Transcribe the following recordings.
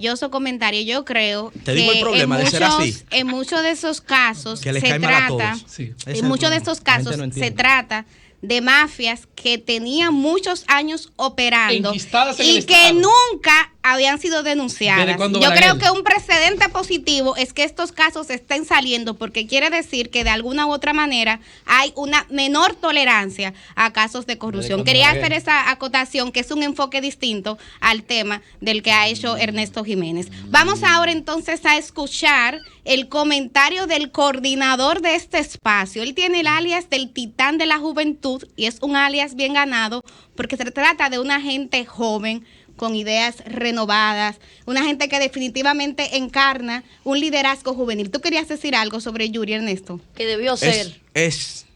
maravilloso comentario. Yo creo Te digo el problema de ser así. En muchos de esos casos Que les se cae mal a trata, todos. Sí. en muchos de estos casos se trata de mafias que tenían muchos años operando y que nunca habían sido denunciadas. Yo creo que un precedente positivo es que estos casos estén saliendo, porque quiere decir que de alguna u otra manera hay una menor tolerancia a casos de corrupción. Quería hacer esa acotación, que es un enfoque distinto al tema del que ha hecho Ernesto Jiménez. Vamos ahora entonces a escuchar el comentario del coordinador de este espacio. Él tiene el alias del Titán de la Juventud y es un alias bien ganado porque se trata de una gente joven, con ideas renovadas, una gente que definitivamente encarna un liderazgo juvenil. ¿Tú querías decir algo sobre Yuri, Ernesto? Que debió ser. Es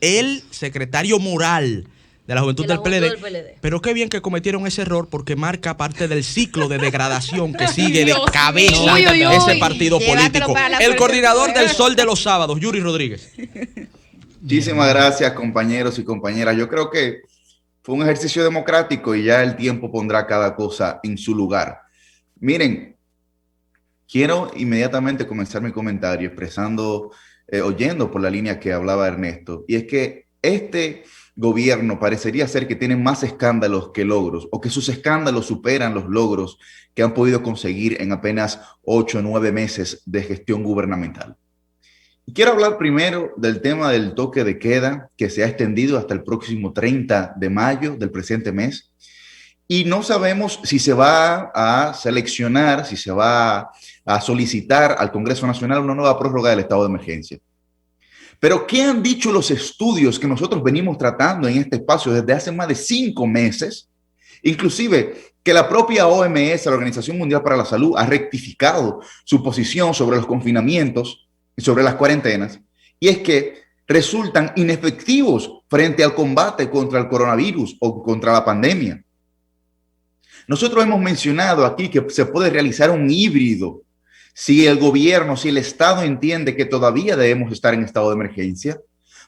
el secretario moral de la Juventud del PLD. Pero qué bien que cometieron ese error, porque marca parte del ciclo de degradación que sigue de cabeza ese partido político. El coordinador del Sol de los Sábados, Yuri Rodríguez. Muchísimas gracias, compañeros y compañeras. Yo creo que fue un ejercicio democrático y ya el tiempo pondrá cada cosa en su lugar. Miren, quiero inmediatamente comenzar mi comentario oyendo por la línea que hablaba Ernesto, y es que este gobierno parecería ser que tiene más escándalos que logros, o que sus escándalos superan los logros que han podido conseguir en apenas 8 o 9 meses de gestión gubernamental. Y quiero hablar primero del tema del toque de queda, que se ha extendido hasta el próximo 30 de mayo del presente mes. Y no sabemos si se va a seleccionar, si se va a solicitar al Congreso Nacional una nueva prórroga del estado de emergencia. Pero ¿qué han dicho los estudios que nosotros venimos tratando en este espacio desde hace más de 5 meses? Inclusive que la propia OMS, la Organización Mundial para la Salud, ha rectificado su posición sobre los confinamientos y sobre las cuarentenas, y es que resultan inefectivos frente al combate contra el coronavirus o contra la pandemia. Nosotros hemos mencionado aquí que se puede realizar un híbrido si el gobierno, si el Estado entiende que todavía debemos estar en estado de emergencia,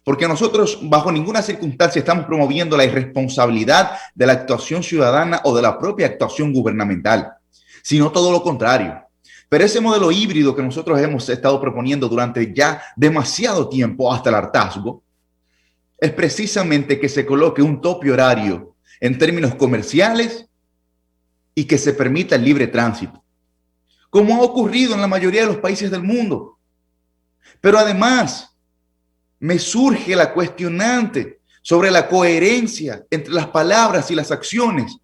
porque nosotros bajo ninguna circunstancia estamos promoviendo la irresponsabilidad de la actuación ciudadana o de la propia actuación gubernamental, sino todo lo contrario. Pero ese modelo híbrido que nosotros hemos estado proponiendo durante ya demasiado tiempo, hasta el hartazgo, es precisamente que se coloque un tope horario en términos comerciales y que se permita el libre tránsito, como ha ocurrido en la mayoría de los países del mundo. Pero además, me surge la cuestionante sobre la coherencia entre las palabras y las acciones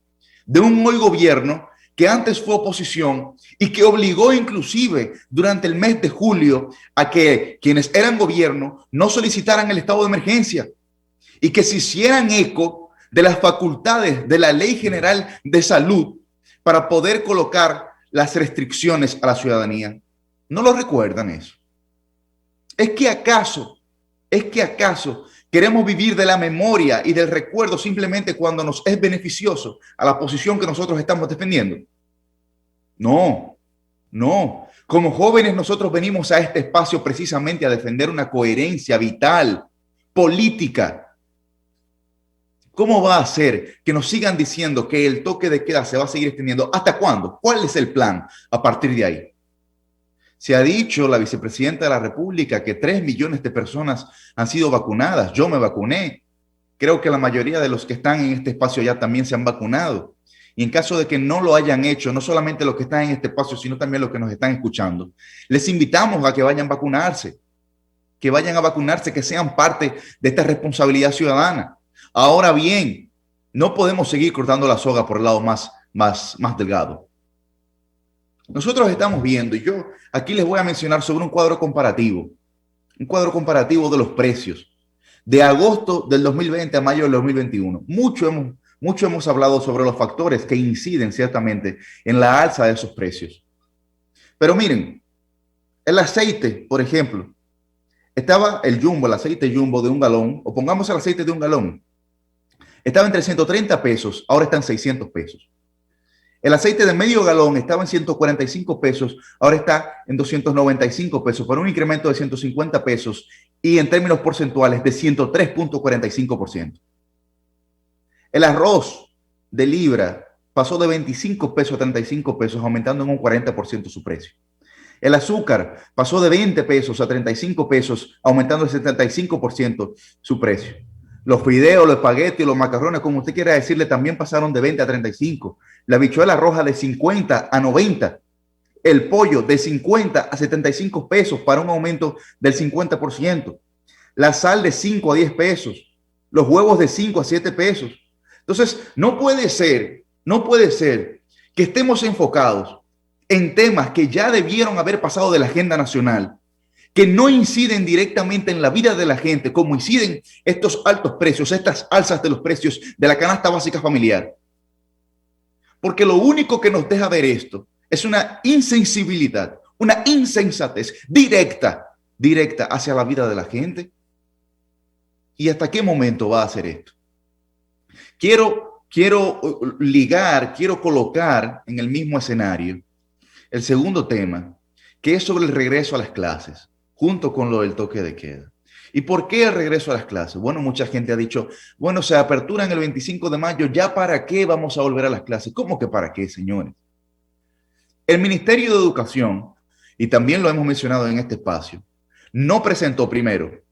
de un hoy gobierno que antes fue oposición y que obligó inclusive durante el mes de julio a que quienes eran gobierno no solicitaran el estado de emergencia y que se hicieran eco de las facultades de la Ley General de Salud para poder colocar las restricciones a la ciudadanía. ¿No lo recuerdan eso? ¿Es que acaso queremos vivir de la memoria y del recuerdo simplemente cuando nos es beneficioso a la posición que nosotros estamos defendiendo? No. Como jóvenes nosotros venimos a este espacio precisamente a defender una coherencia vital, política. ¿Cómo va a ser que nos sigan diciendo que el toque de queda se va a seguir extendiendo? ¿Hasta cuándo? ¿Cuál es el plan a partir de ahí? Se ha dicho la vicepresidenta de la República que 3 millones de personas han sido vacunadas. Yo me vacuné. Creo que la mayoría de los que están en este espacio ya también se han vacunado. Y en caso de que no lo hayan hecho, no solamente los que están en este espacio, sino también los que nos están escuchando, les invitamos a que vayan a vacunarse, que sean parte de esta responsabilidad ciudadana. Ahora bien, no podemos seguir cortando la soga por el lado más delgado. Nosotros estamos viendo, y yo aquí les voy a mencionar sobre un cuadro comparativo de los precios de agosto del 2020 a mayo del 2021. Mucho hemos hablado sobre los factores que inciden ciertamente en la alza de esos precios. Pero miren, el aceite, por ejemplo, estaba el aceite jumbo de un galón, o pongamos el aceite de un galón, estaba entre 130 pesos, ahora está en 600 pesos. El aceite de medio galón estaba en 145 pesos, ahora está en 295 pesos, por un incremento de 150 pesos y en términos porcentuales de 103.45%. El arroz de libra pasó de 25 pesos a 35 pesos, aumentando en un 40% su precio. El azúcar pasó de 20 pesos a 35 pesos, aumentando el 75% su precio. Los fideos, los espaguetis, los macarrones, como usted quiera decirle, también pasaron de 20 a 35. La habichuela roja de 50 a 90. El pollo de 50 a 75 pesos para un aumento del 50%. La sal de 5 a 10 pesos. Los huevos de 5 a 7 pesos. Entonces, no puede ser que estemos enfocados en temas que ya debieron haber pasado de la agenda nacional, que no inciden directamente en la vida de la gente, como inciden estos altos precios, estas alzas de los precios de la canasta básica familiar. Porque lo único que nos deja ver esto es una insensibilidad, una insensatez directa hacia la vida de la gente. ¿Y hasta qué momento va a hacer esto? Quiero colocar en el mismo escenario el segundo tema, que es sobre el regreso a las clases, junto con lo del toque de queda. ¿Y por qué el regreso a las clases? Bueno, mucha gente ha dicho, bueno, se aperturan el 25 de mayo, ¿ya para qué vamos a volver a las clases? ¿Cómo que para qué, señores? El Ministerio de Educación, y también lo hemos mencionado en este espacio, no presentó primero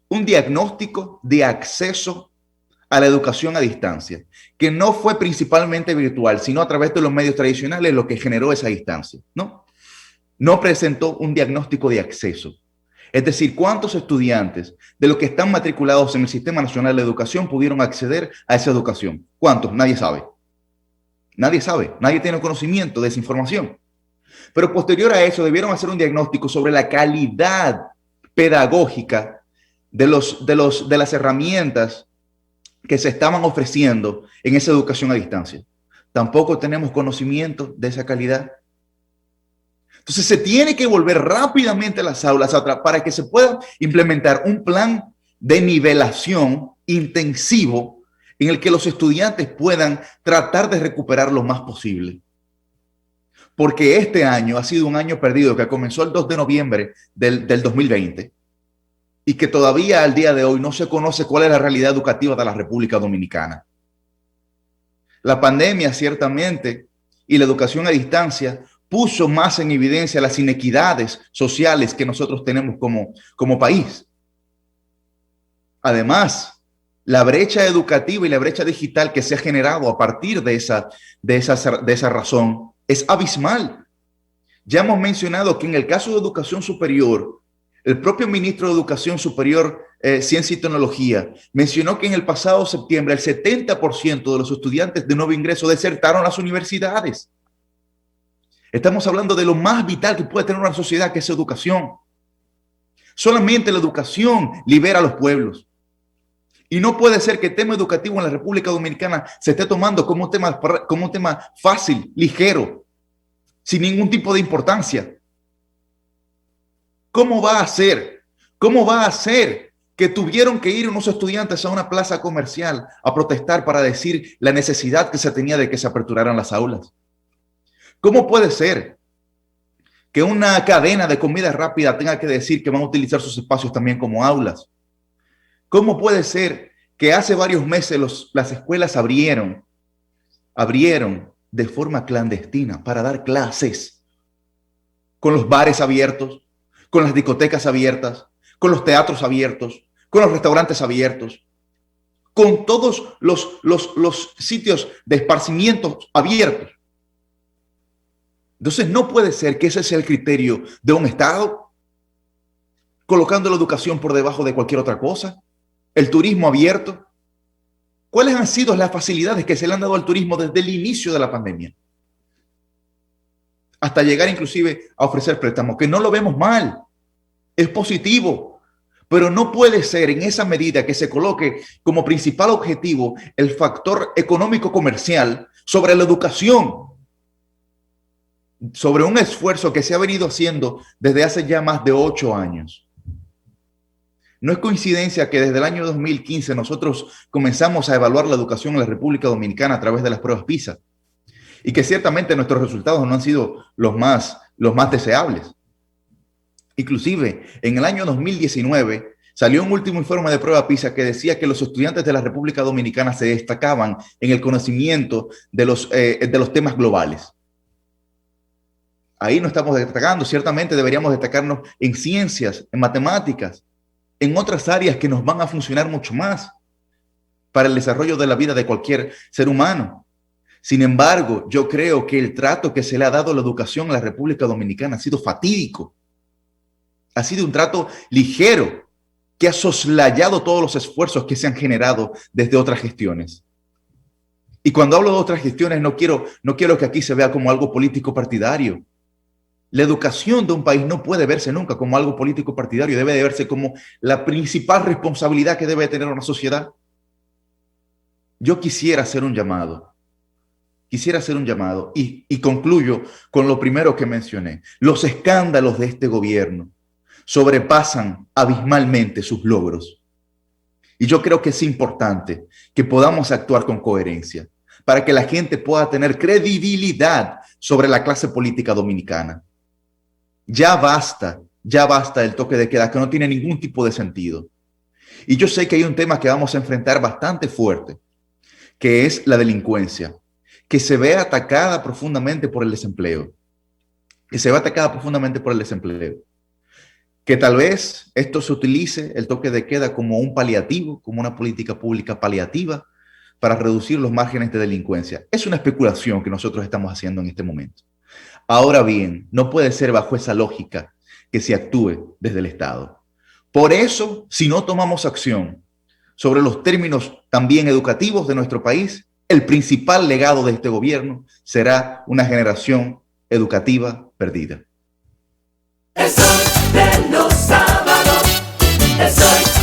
un diagnóstico de acceso a la educación a distancia, que no fue principalmente virtual, sino a través de los medios tradicionales lo que generó esa distancia, ¿no? No presentó un diagnóstico de acceso. Es decir, ¿cuántos estudiantes de los que están matriculados en el Sistema Nacional de Educación pudieron acceder a esa educación? ¿Cuántos? Nadie sabe. Nadie sabe, nadie tiene conocimiento de esa información. Pero posterior a eso debieron hacer un diagnóstico sobre la calidad pedagógica de las herramientas que se estaban ofreciendo en esa educación a distancia. Tampoco tenemos conocimiento de esa calidad. Entonces se tiene que volver rápidamente a las aulas para que se pueda implementar un plan de nivelación intensivo en el que los estudiantes puedan tratar de recuperar lo más posible. Porque este año ha sido un año perdido que comenzó el 2 de noviembre del 2020 y que todavía al día de hoy no se conoce cuál es la realidad educativa de la República Dominicana. La pandemia, ciertamente, y la educación a distancia puso más en evidencia las inequidades sociales que nosotros tenemos como país. Además, la brecha educativa y la brecha digital que se ha generado a partir de esa razón es abismal. Ya hemos mencionado que en el caso de educación superior, el propio ministro de Educación Superior, Ciencia y Tecnología mencionó que en el pasado septiembre el 70% de los estudiantes de nuevo ingreso desertaron las universidades. Estamos hablando de lo más vital que puede tener una sociedad, que es educación. Solamente la educación libera a los pueblos. Y no puede ser que el tema educativo en la República Dominicana se esté tomando como un tema fácil, ligero, sin ningún tipo de importancia. ¿Cómo va a ser? ¿Cómo va a ser que tuvieron que ir unos estudiantes a una plaza comercial a protestar para decir la necesidad que se tenía de que se aperturaran las aulas? ¿Cómo puede ser que una cadena de comida rápida tenga que decir que van a utilizar sus espacios también como aulas? ¿Cómo puede ser que hace varios meses las escuelas abrieron de forma clandestina para dar clases, con los bares abiertos, con las discotecas abiertas, con los teatros abiertos, con los restaurantes abiertos, con todos los sitios de esparcimiento abiertos? Entonces no puede ser que ese sea el criterio de un Estado, colocando la educación por debajo de cualquier otra cosa. El turismo abierto. ¿Cuáles han sido las facilidades que se le han dado al turismo desde el inicio de la pandemia? Hasta llegar inclusive a ofrecer préstamos, que no lo vemos mal, es positivo, pero no puede ser en esa medida que se coloque como principal objetivo el factor económico comercial sobre la educación, sobre un esfuerzo que se ha venido haciendo desde hace ya más de 8 años. No es coincidencia que desde el año 2015 nosotros comenzamos a evaluar la educación en la República Dominicana a través de las pruebas PISA y que ciertamente nuestros resultados no han sido los más deseables. Inclusive, en el año 2019 Salió un último informe de prueba PISA que decía que los estudiantes de la República Dominicana se destacaban en el conocimiento de los temas globales. Ahí no estamos destacando. Ciertamente deberíamos destacarnos en ciencias, en matemáticas, en otras áreas que nos van a funcionar mucho más para el desarrollo de la vida de cualquier ser humano. Sin embargo, yo creo que el trato que se le ha dado a la educación en la República Dominicana ha sido fatídico. Ha sido un trato ligero que ha soslayado todos los esfuerzos que se han generado desde otras gestiones. Y cuando hablo de otras gestiones, no quiero que aquí se vea como algo político partidario. La educación de un país no puede verse nunca como algo político partidario, debe de verse como la principal responsabilidad que debe tener una sociedad. Yo quisiera hacer un llamado y concluyo con lo primero que mencioné. Los escándalos de este gobierno sobrepasan abismalmente sus logros. Y yo creo que es importante que podamos actuar con coherencia para que la gente pueda tener credibilidad sobre la clase política dominicana. Ya basta del toque de queda que no tiene ningún tipo de sentido. Y yo sé que hay un tema que vamos a enfrentar bastante fuerte, que es la delincuencia, que se ve atacada profundamente por el desempleo. Que tal vez esto se utilice, el toque de queda, como un paliativo, como una política pública paliativa para reducir los márgenes de delincuencia. Es una especulación que nosotros estamos haciendo en este momento. Ahora bien, no puede ser bajo esa lógica que se actúe desde el Estado. Por eso, si no tomamos acción sobre los términos también educativos de nuestro país, el principal legado de este gobierno será una generación educativa perdida. El sol de los sábados, el sol